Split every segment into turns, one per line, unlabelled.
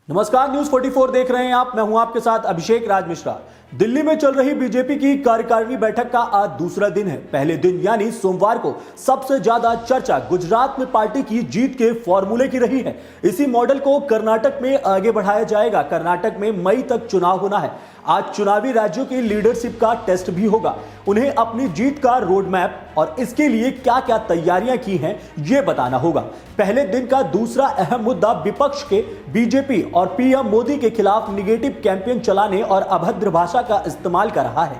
नमस्कार, न्यूज 44 देख रहे हैं आप। मैं हूं आपके साथ अभिषेक राज मिश्रा। दिल्ली में चल रही बीजेपी की कार्यकारिणी बैठक का आज दूसरा दिन है। पहले दिन यानी सोमवार को सबसे ज्यादा चर्चा गुजरात में पार्टी की जीत के फॉर्मूले की रही है। इसी मॉडल को कर्नाटक में आगे बढ़ाया जाएगा। कर्नाटक में मई तक चुनाव होना है। आज चुनावी राज्यों की लीडरशिप का टेस्ट भी होगा। उन्हें अपनी जीत का रोड मैप और इसके लिए क्या क्या तैयारियां की हैं ये बताना होगा। पहले दिन का दूसरा अहम मुद्दा विपक्ष के बीजेपी और पीएम मोदी के खिलाफ निगेटिव कैंपेन चलाने और अभद्र भाषा का इस्तेमाल कर रहा है।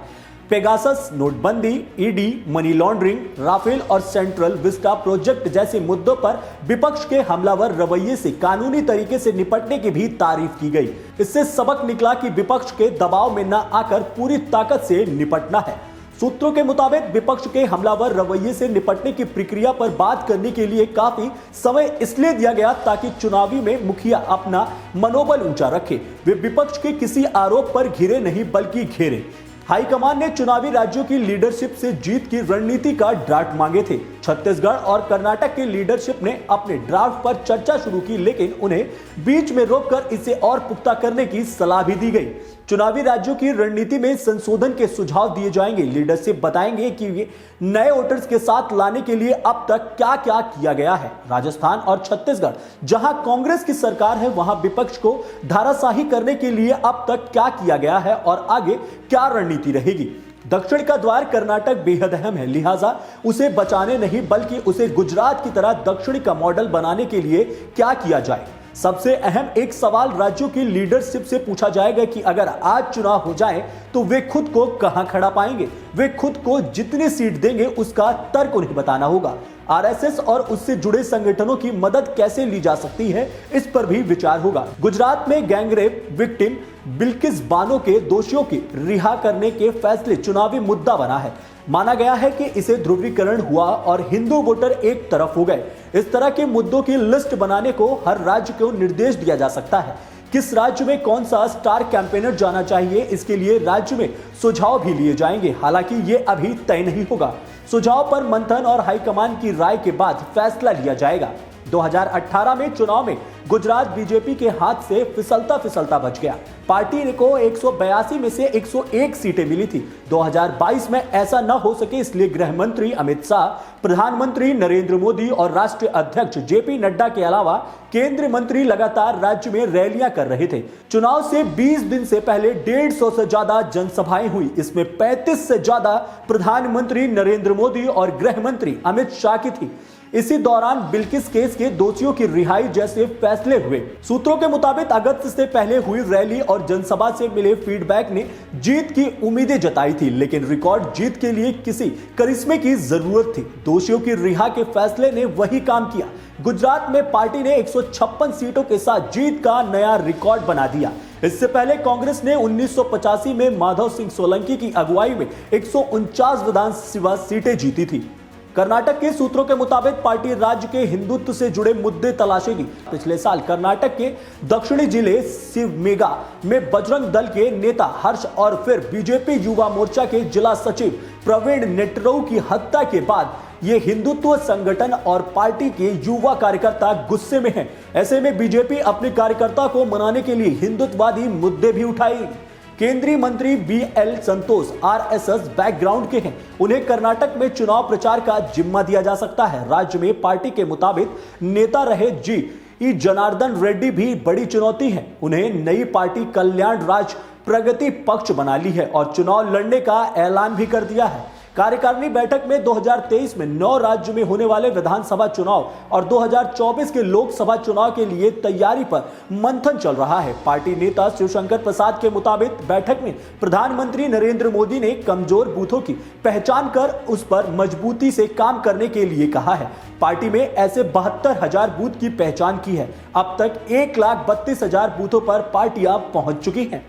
पेगासस, नोटबंदी, ईडी, मनी लॉन्ड्रिंग, राफेल और सेंट्रल विस्टा प्रोजेक्ट जैसे मुद्दों पर विपक्ष के हमलावर रवैये से कानूनी तरीके से निपटने की भी तारीफ की गई। इससे सबक निकला कि विपक्ष के दबाव में न आकर पूरी ताकत से निपटना है। सूत्रों के मुताबिक विपक्ष के हमलावर रवैये से निपटने की प्रक्रिया पर बात करने के लिए काफी समय इसलिए दिया गया ताकि चुनावी में मुखिया अपना मनोबल ऊंचा रखे। वे विपक्ष के किसी आरोप पर घिरे नहीं बल्कि घेरे। हाईकमान ने चुनावी राज्यों की लीडरशिप से जीत की रणनीति का ड्राफ्ट मांगे थे। छत्तीसगढ़ और कर्नाटक की लीडरशिप ने अपने ड्राफ्ट पर चर्चा शुरू की, लेकिन उन्हें बीच में रोककर इसे और पुख्ता करने की सलाह भी दी गई। चुनावी राज्यों की रणनीति में संशोधन के सुझाव दिए जाएंगे। लीडरशिप बताएंगे कि नए वोटर्स के साथ लाने के लिए अब तक क्या क्या किया गया है। राजस्थान और छत्तीसगढ़, जहां कांग्रेस की सरकार है, वहां विपक्ष को धाराशाही करने के लिए अब तक क्या किया गया है और आगे क्या रणनीति रहेगी। दक्षिण का द्वार कर्नाटक बेहद अहम है, लिहाजा उसे बचाने नहीं बल्कि उसे गुजरात की तरह दक्षिण का मॉडल बनाने के लिए क्या किया जाए। सबसे अहम एक सवाल राज्यों की लीडरशिप से पूछा जाएगा कि अगर आज चुनाव हो जाए तो वे खुद को कहां खड़ा पाएंगे। वे खुद को जितनी सीट देंगे उसका तर्क उन्हें बताना होगा। आरएसएस और उससे जुड़े संगठनों की मदद कैसे ली जा सकती है, इस पर भी विचार होगा। गुजरात में गैंगरेप विक्टिम बिल्किस बानो के दोषियों की रिहा करने के फैसले चुनावी मुद्दा बना है। माना गया है कि इसे ध्रुवीकरण हुआ और हिंदू वोटर एक तरफ हो गए। इस तरह के मुद्दों की लिस्ट बनाने को हर राज्य को निर्देश दिया जा सकता है। किस राज्य में कौन सा स्टार कैंपेनर जाना चाहिए, इसके लिए राज्य में सुझाव भी लिए जाएंगे। हालांकि ये अभी तय नहीं होगा। सुझाव पर मंथन और हाईकमान की राय के बाद फैसला लिया जाएगा। 2018 में चुनाव में गुजरात बीजेपी के हाथ से फिसलता फिसलता बच गया। पार्टी को 182 में से 101 सीटें मिली थी। 2022 में ऐसा न हो सके, इसलिए गृह मंत्री अमित शाह, प्रधानमंत्री नरेंद्र मोदी और राष्ट्रीय अध्यक्ष जेपी नड्डा के अलावा केंद्रीय मंत्री लगातार राज्य में रैलियां कर रहे थे। चुनाव से 20 दिन से पहले 150 से ज्यादा जनसभाएं हुई। इसमें 35 से ज्यादा प्रधानमंत्री नरेंद्र मोदी और गृह मंत्री अमित शाह की थी। इसी दौरान बिल्किस केस के दोषियों की रिहाई जैसे फैसले हुए। सूत्रों के मुताबिक अगस्त से पहले हुई रैली और जनसभा से मिले फीडबैक ने जीत की उम्मीदें जताई थी, लेकिन रिकॉर्ड जीत के लिए किसी करिश्मे की जरूरत थी। दोषियों की रिहा के फैसले ने वही काम किया। गुजरात में पार्टी ने 156 सीटों के साथ जीत का नया रिकॉर्ड बना दिया। इससे पहले कांग्रेस ने 1985 में माधव सिंह सोलंकी की अगुवाई में 149 विधानसभा सीटें जीती थी। कर्नाटक के सूत्रों के मुताबिक पार्टी राज्य के हिंदुत्व से जुड़े मुद्दे तलाशेगी। पिछले साल कर्नाटक के दक्षिणी जिले शिवमेगा में बजरंग दल के नेता हर्ष और फिर बीजेपी युवा मोर्चा के जिला सचिव प्रवीण नेट्टरू की हत्या के बाद ये हिंदुत्व संगठन और पार्टी के युवा कार्यकर्ता गुस्से में हैं। ऐसे में बीजेपी अपने कार्यकर्ता को मनाने के लिए हिंदुत्ववादी मुद्दे भी उठाएगी। केंद्रीय मंत्री बीएल संतोष आरएसएस बैकग्राउंड के हैं। उन्हें कर्नाटक में चुनाव प्रचार का जिम्मा दिया जा सकता है। राज्य में पार्टी के मुताबिक नेता रहे जी जनार्दन रेड्डी भी बड़ी चुनौती है। उन्हें नई पार्टी कल्याण राज प्रगति पक्ष बना ली है और चुनाव लड़ने का ऐलान भी कर दिया है। कार्यकारिणी बैठक में 2023 में 9 राज्यों में होने वाले विधानसभा चुनाव और 2024 के लोकसभा चुनाव के लिए तैयारी पर मंथन चल रहा है। पार्टी नेता शिवशंकर प्रसाद के मुताबिक बैठक में प्रधानमंत्री नरेंद्र मोदी ने कमजोर बूथों की पहचान कर उस पर मजबूती से काम करने के लिए कहा है। पार्टी में ऐसे 72,000 बूथ की पहचान की है। अब तक 1,32,000 बूथों पर पार्टियां पहुंच चुकी हैं।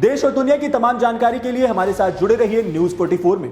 देश और दुनिया की तमाम जानकारी के लिए हमारे साथ जुड़े रहिए न्यूज 44 में।